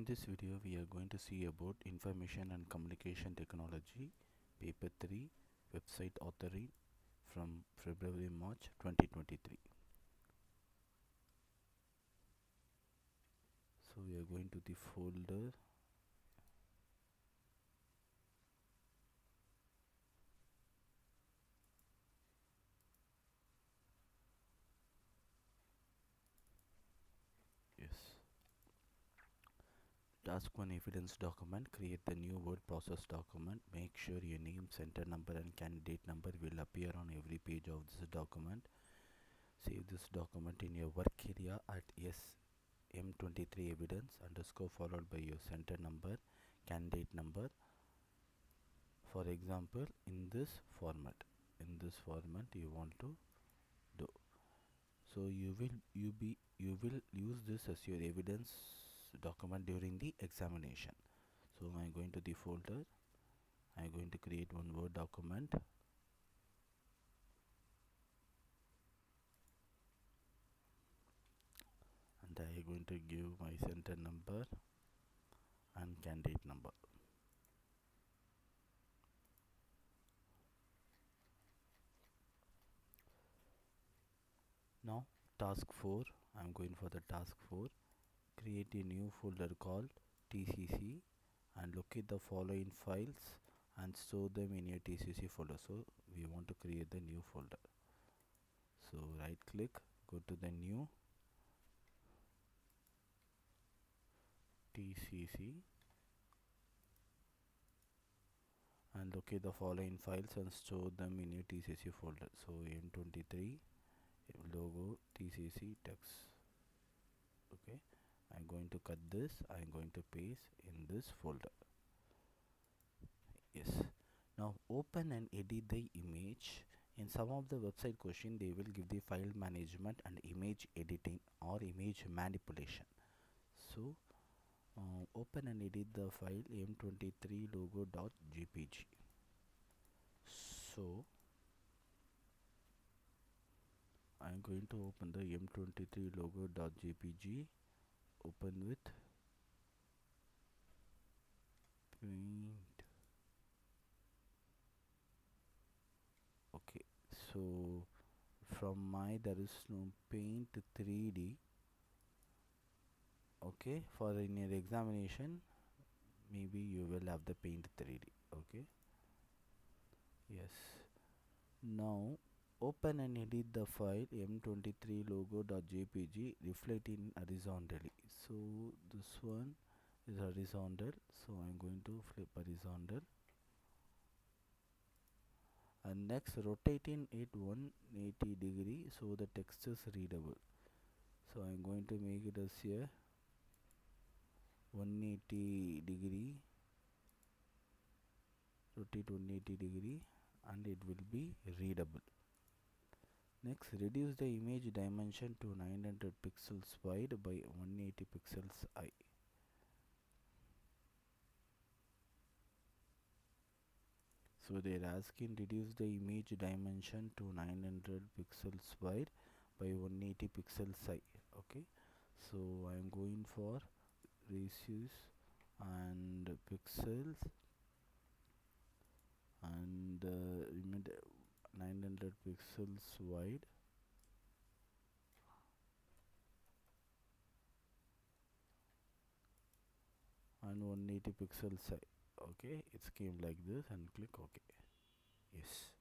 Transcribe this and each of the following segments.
In this video, we are going to see about Information and Communication Technology, Paper 3, Website Authoring from February-March 2023. So we are going to the folder. Yes. Task 1 evidence document. Create the new word process document. Make sure your name, center number and candidate number will appear on every page of this document. Save this document in your work area at M23 evidence underscore followed by your center number, candidate number. For example, in this format you want to do. So you will use this as your evidence document during the examination. So I'm going to the folder. I'm going to create one Word document. And I am going to give my center number and candidate number. Now task 4, I'm going for the task 4. Create a new folder called TCC and locate the following files and store them in your TCC folder. So we want to create the new folder. So right click, go to the new TCC and locate the following files and store them in your TCC folder. So M23 logo TCC text. Okay, I'm going to cut this. I'm going to paste in this folder. Yes. Now open and edit the image. In some of the website question, they will give the file management and image editing or image manipulation. So open and edit the file M23 logo.jpg. So I'm going to open the M23 logo.jpg. Open with Paint. Okay, so from my there is no Paint 3D. Okay, for in your examination maybe you will have the Paint 3D. Okay, yes. Now open and edit the file M23 logo.jpg. Reflect in horizontally. So this one is horizontal, so I'm going to flip horizontal, and next rotating it 180 degree so the text is readable. So I'm going to make it as here 180 degree, rotate 180 degree, and it will be readable. Next, reduce the image dimension to 900 pixels wide by 180 pixels high. So they are asking reduce the image dimension to 900 pixels wide by 180 pixels high. Okay, so I am going for ratios and pixels and 900 pixels wide and 180 pixels high. Okay, it came like this and click OK. Yes.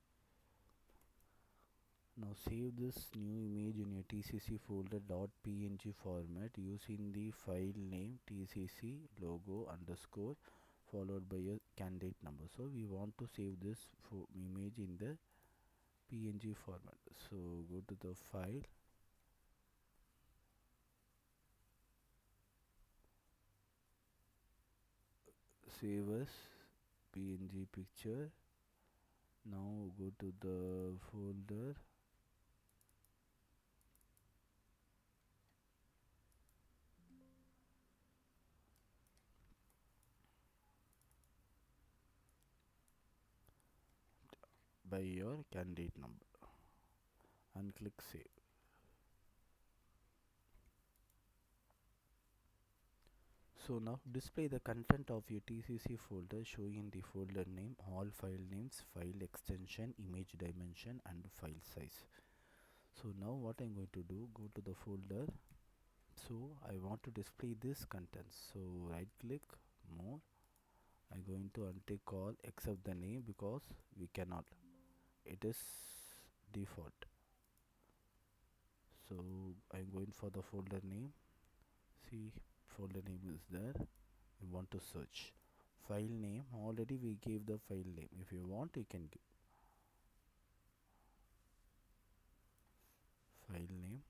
Now save this new image in your TCC folder .png format using the file name TCC logo underscore followed by your candidate number. So we want to save this image in the PNG format. So go to the file, save as PNG picture. Now go to the folder, by your candidate number and click save. So now display the content of your TCC folder showing the folder name, all file names, file extension, image dimension and file size. So now what I'm going to do, go to the folder. So I want to display this contents. So right click, more. I'm going to untick all except the name because we cannot. It is default. So I'm going for the folder name. See, folder name is there. You want to search. File name, already we gave the file name. If you want, you can give file name,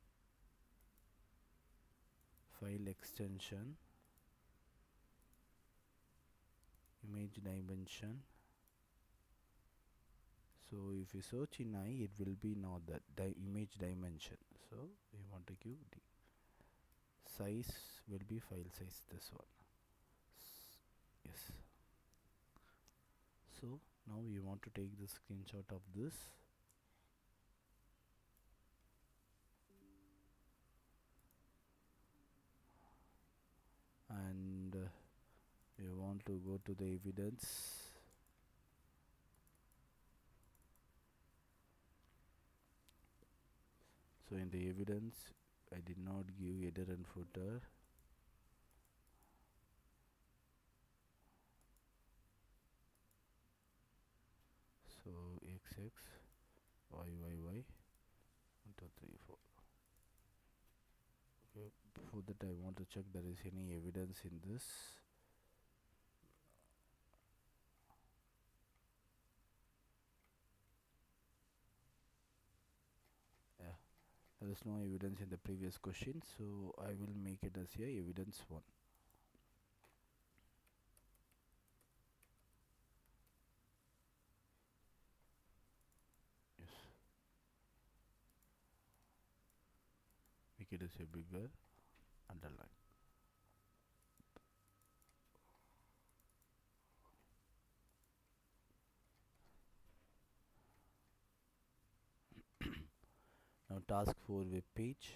file extension, image dimension. So if you search in I, it will be now that image dimension. So we want to give the size will be file size, this one. Yes. So now you want to take the screenshot of this. And you want to go to the evidence. So in the evidence, I did not give header and footer. So XX, YYY, 1 2 3 4. Okay, before that I want to check there is any evidence in this. Yeah, there is no evidence in the previous question, so I will make it as here evidence 1. Yes, make it as a bigger underline. Now task 4, web page.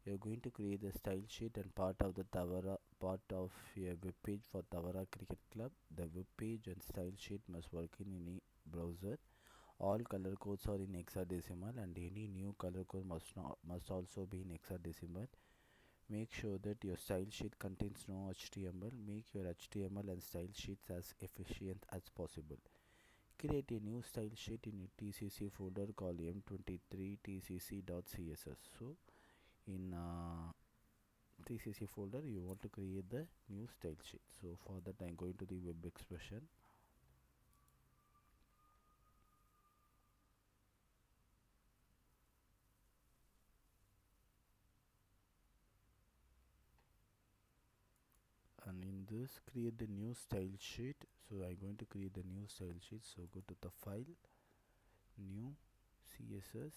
You are going to create a style sheet and part of your web page for Tawara Cricket Club. The web page and style sheet must work in any browser. All color codes are in hexadecimal and any new color code must also be in hexadecimal. Make sure that your style sheet contains no HTML. Make your HTML and style sheets as efficient as possible. Create a new style sheet in your TCC folder called m23 tcc.css. So in TCC folder you want to create the new style sheet. So for that I'm going to the web expression. And in this create the new style sheet. So I'm going to create the new style sheet. So go to the file, new, CSS.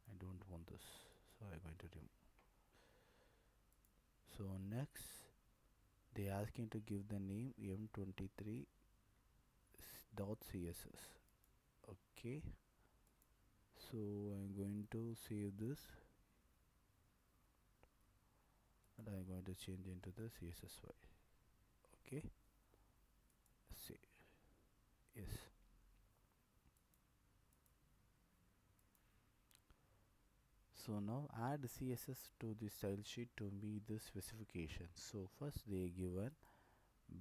I don't want this, so I'm going to remove. So next they asking to give the name m23.css. Okay, so I'm going to save this and I'm going to change into the CSSY. Okay, see, yes. So now add CSS to the style sheet to meet the specification. So first they given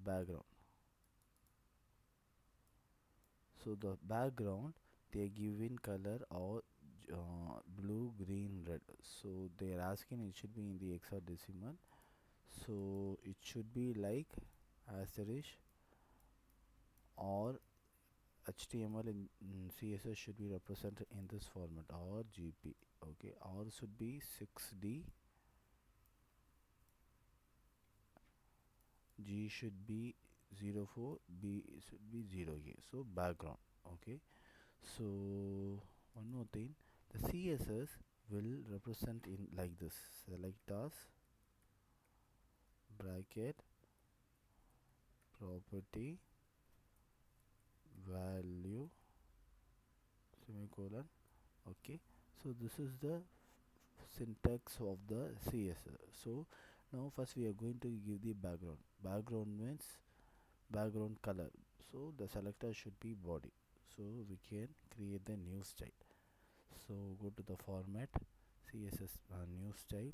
background. So the background they give in color or blue, green, red. So they are asking it should be in the hexadecimal. So it should be like asterisk or HTML and CSS should be represented in this format or GP. Okay, or should be 6D, G should be 04, B should be 0A. So background. Okay, so one more thing, the CSS will represent in like this. Select as bracket property value semicolon. Okay, so this is the syntax of the CSS. So Now first we are going to give the background. Background means background color, so the selector should be body, so we can create the new style. So go to the format, CSS, new style.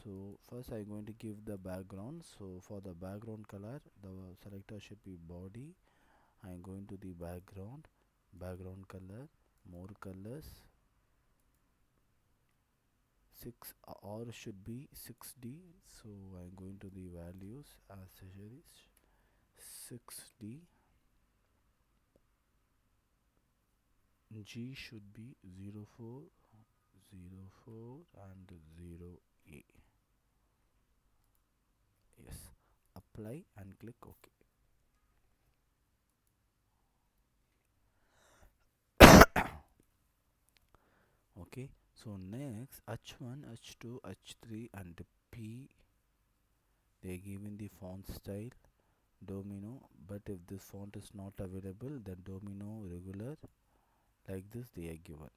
So first I'm going to give the background. So for the background color, the selector should be body. I'm going to the background color, more colors, 6 or should be 6D. So I'm going to the values accessories 6D. G should be 04, 04 and 0A. Yes, apply and click OK. Okay, so next H1, H2, H3 and P, they are given the font style Domino, but if this font is not available, then Domino regular, like this they are given.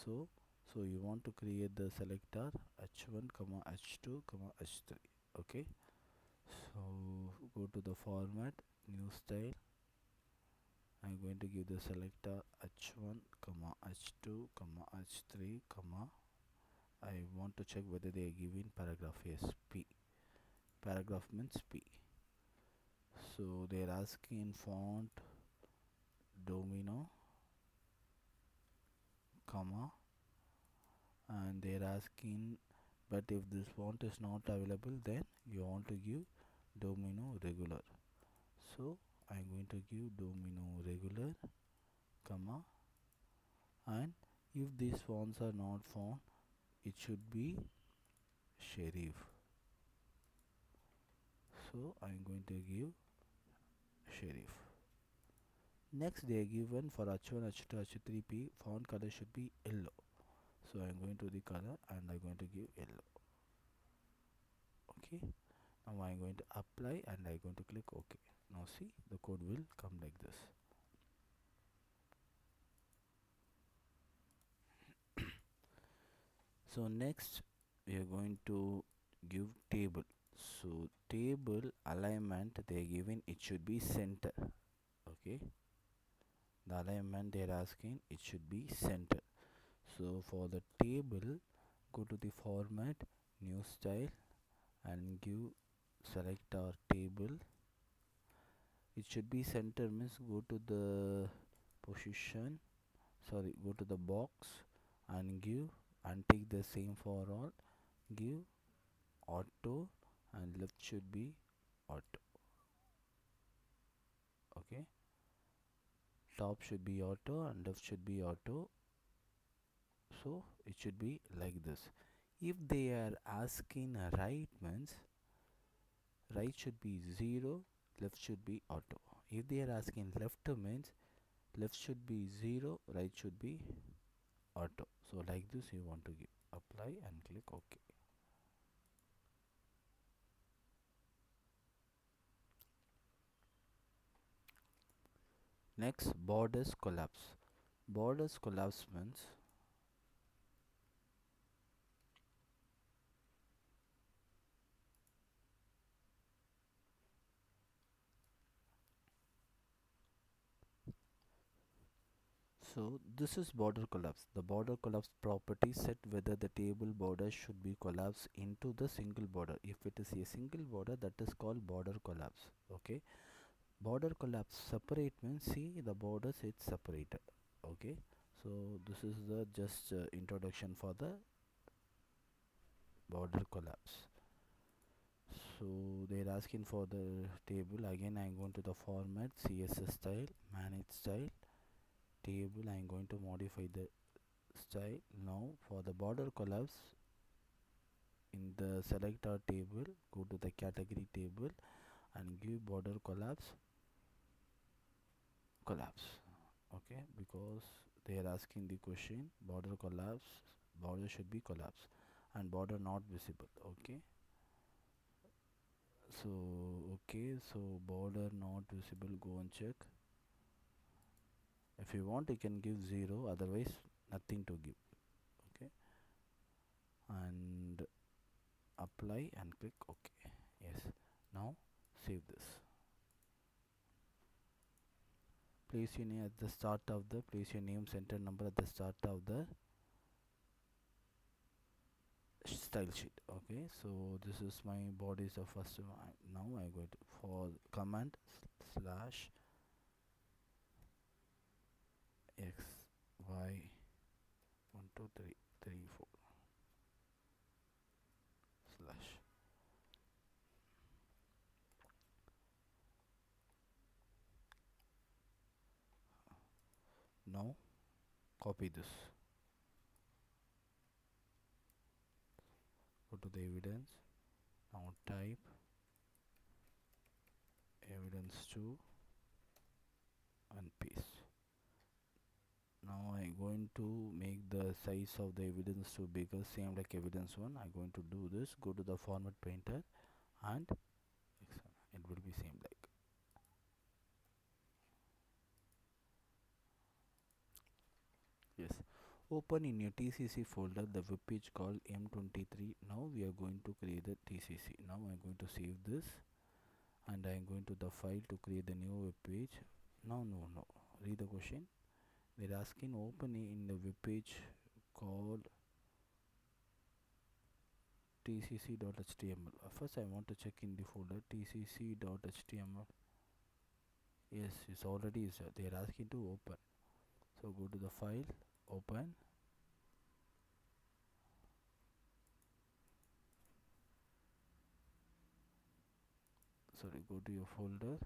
So you want to create the selector H1 comma H2 comma H3. Okay, so go to the format, new style. I'm going to give the selector H1 comma H2 comma H3 comma, I want to check whether they are giving paragraph. Yes, P. Paragraph means P. So they are asking font Domino comma, and they are asking, but if this font is not available, then you want to give Domino regular. So I'm going to give Domino regular comma, and if these fonts are not found, it should be Serif. So I'm going to give Serif. Next they are given for H1, H2, H3P, font color should be yellow. So I'm going to the color and I'm going to give yellow. Okay, now I'm going to apply and I'm going to click OK. Now see, the code will come like this. So next we are going to give table. So table alignment they are given, it should be center. Okay, the alignment they are asking, it should be center. So for the table, go to the format, new style and give select our table. It should be center means go to the position, sorry, go to the box and give, and take the same for all, give auto, and left should be auto. Okay, top should be auto and left should be auto. So it should be like this. If they are asking right means right should be 0, left should be auto. If they are asking left means left should be 0, right should be auto. So like this you want to give, apply and click OK. Next, borders collapse. Borders collapse means so this is border collapse. The border collapse property set whether the table border should be collapsed into the single border. If it is a single border, that is called border collapse. Okay, border collapse separate means see the borders it's separated. Okay, so this is the just introduction for the border collapse. So they're asking for the table. Again I'm going to the format, CSS style, manage style, table. I'm going to modify the style. Now for the border collapse, in the select our table, go to the category table and give border collapse. Okay, because they are asking the question border collapse, border should be collapse and border not visible. Okay, so so border not visible, go and check. If you want you can give 0, otherwise nothing to give. Okay, and apply and click OK. Yes, now save this. Place your name at the start of the place your name center number at the start of the style sheet. Okay, so this is my body is the first one. Now I go to for command slash x y 1 2 3 3 4 slash. Now copy this, go to the evidence, now type evidence 2 and paste. Now I going to make the size of the evidence 2 bigger, same like evidence 1. I going to do this, go to the format painter and it will be same like. Yes, open in your TCC folder the web page called M23. Now we are going to create the TCC. Now I'm going to save this and I'm going to the file to create the new web page. Now no, read the question. They're asking open in the web page called tcc.html. First I want to check in the folder tcc.html. Yes, it's already is they're asking to open. So go to the file, open. Sorry, go to your folder.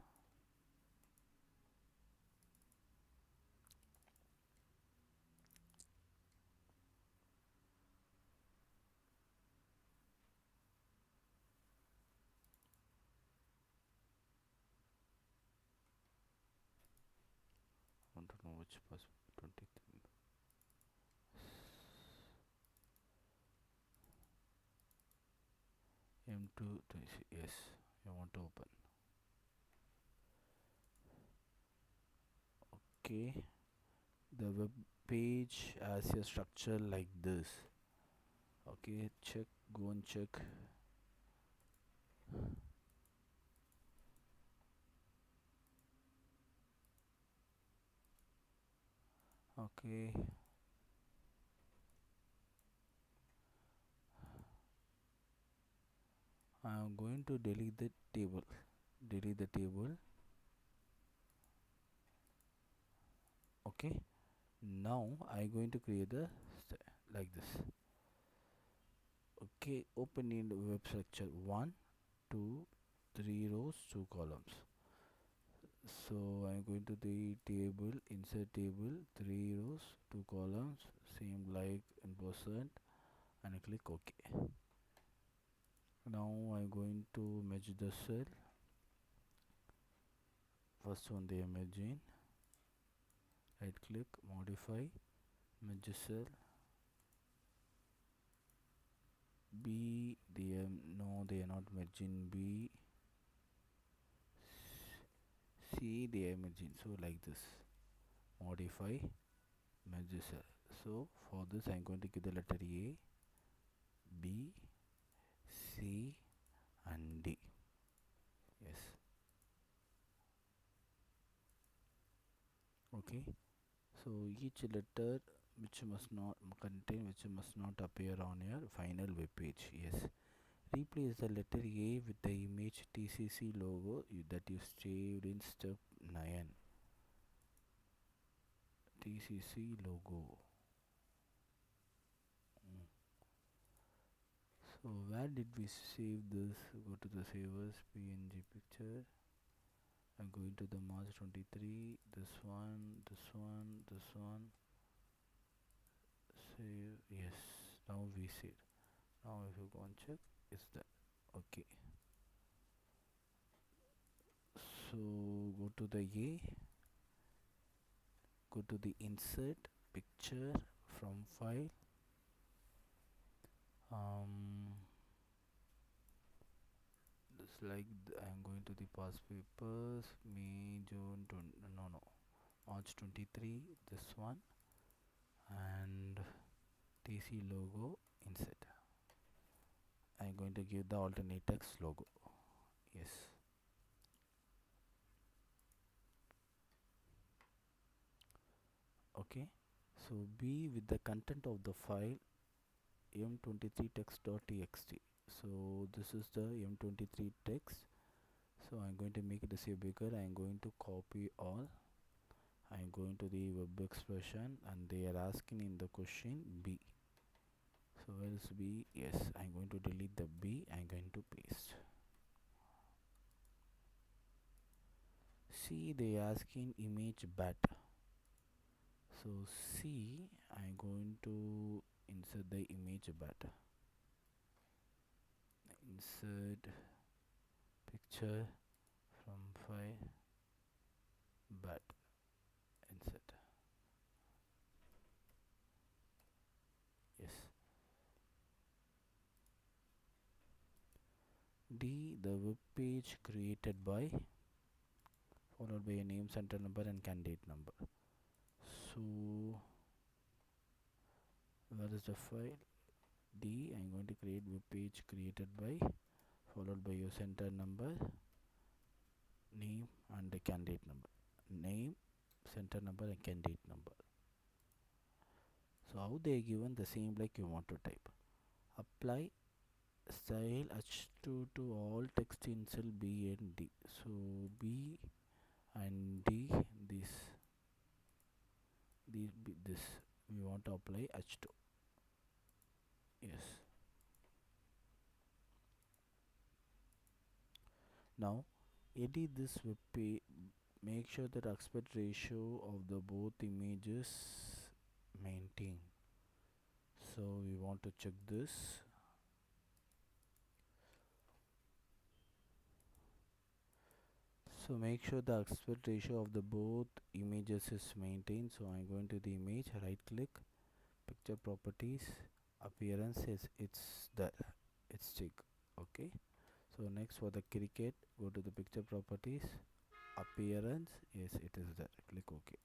I want to know which password. 23. M2 yes, I want to open. Okay, the web page has a structure like this. Okay, check, go and check. Okay, I am going to delete the table. Okay, now I going to create the like this. Okay, open in the web structure 1 2 3 rows 2 columns. So I'm going to the table, insert table, 3 rows 2 columns, same like in percent, and I click OK. Now I'm going to merge the cell. First one the imagine, right click, modify, merge cell. B, no, they are not merging. B, C, they are merging. So like this, modify, merge cell. So for this I'm going to give the letter A, B, C and D. Yes. Okay, so each letter which must not contain, which must not appear on your final web page. Yes, replace the letter A with the image TCC logo that you saved in step 9. TCC logo. So where did we save this? Go to the savers, PNG picture. I'm going to the March 23. This one. Save. Yes. Now we save. Now if you go and check, it's that. Okay. So go to the A. Go to the insert picture from file. Just like I'm going to the past papers, May, June, no, March 23, this one, and TC logo insert. I'm going to give the alternate text logo. Yes. Okay. So B with the content of the file m23 text.txt. So this is the m23 text. So I'm going to make it a say bigger. I'm going to copy all. I'm going to the web expression, and they are asking in the question B. So where is B? Yes, I'm going to delete the B. I'm going to paste. C, they asking image bat. So C, I'm going to insert the image bat. Insert picture from file bat. Insert. Yes. D, the web page created by, followed by a name, center number, and candidate number. So where is the file? D, I'm going to create web page created by, followed by your center number, name, and the candidate number. Name, center number, and candidate number. So how they are given the same like you want to type. Apply style H2 to all text in cell B and D. So B and D, this we want to apply H2. Yes. Now edit this web page. Make sure that aspect ratio of the both images maintain. So we want to check this. So make sure the aspect ratio of the both images is maintained. So I'm going to the image, right click, picture properties, appearance is it's there, it's check. Okay. So next for the cricket, go to the picture properties, appearance, yes it is there, click OK.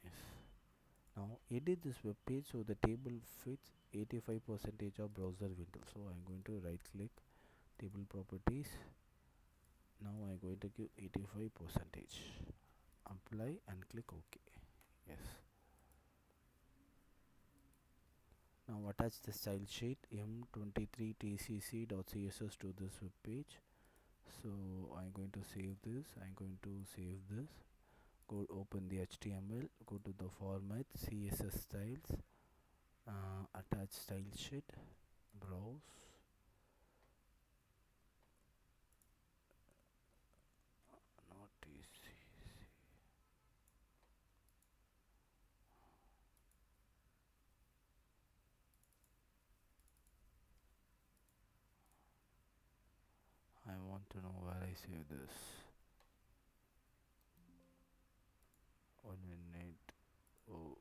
Yes. Now edit this web page so the table fits 85% of browser window. So I'm going to right click, table properties. Now I'm going to give 85%, apply and click OK. Yes. Now attach the style sheet m23 tcc.css to this web page. So I'm going to save this. I'm going to save this. Go open the HTML. Go to the format, CSS styles, attach style sheet, browse. Not TCC. I want to know where I save this. 1 minute. Oh.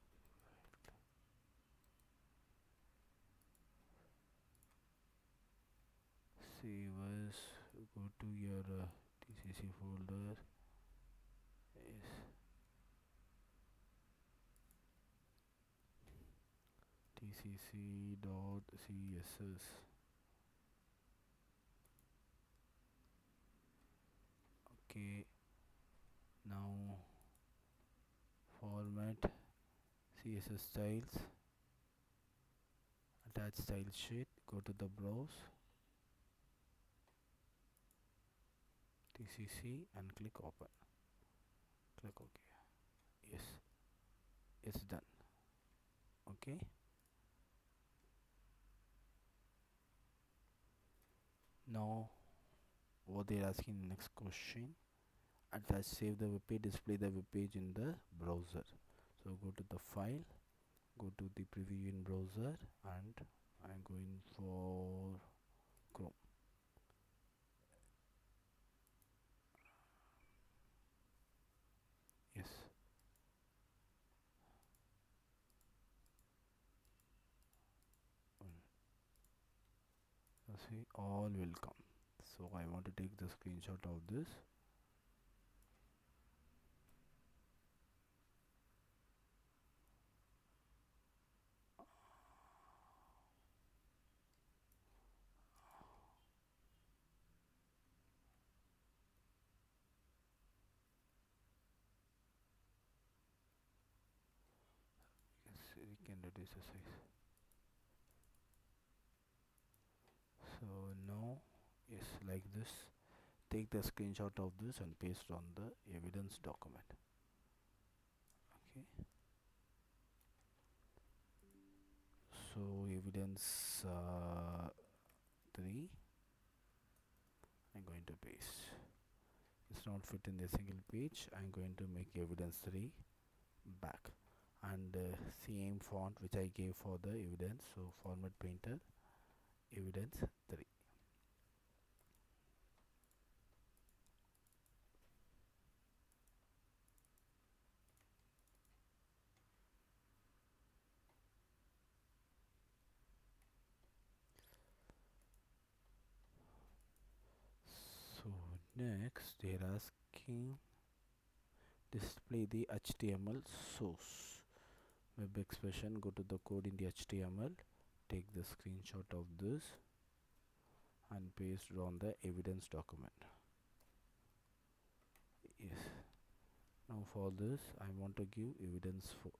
Save as. Go to your TCC folder. Yes. TCC.css. Okay. Now format, CSS styles, attach style sheet, go to the browse, TCC and click open. Click OK. Yes, it's done. Okay. Now what they're asking next question, attach save the web page, display the web page in the browser. So go to the file, go to the preview in browser, and I'm going for Chrome. Yes. See, all will come. So I want to take the screenshot of this. we can reduce the size. So now, yes, like this. Take the screenshot of this and paste on the evidence document. Okay. So evidence 3, I'm going to paste. It's not fit in the single page. I'm going to make evidence 3 back, and same font which I gave for the evidence. So format painter evidence 3. So next they're asking display the HTML source web expression. Go to the code in the HTML, take the screenshot of this and paste it on the evidence document. Yes. Now for this I want to give evidence 4.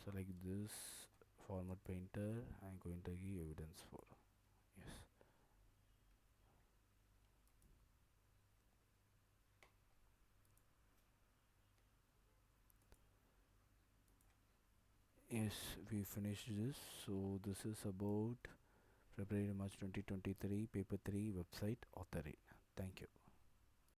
Select this format painter. I'm going to give evidence 4. Yes. Yes, we finished this. So this is about February March 2023 paper 3 website authoring. Thank you.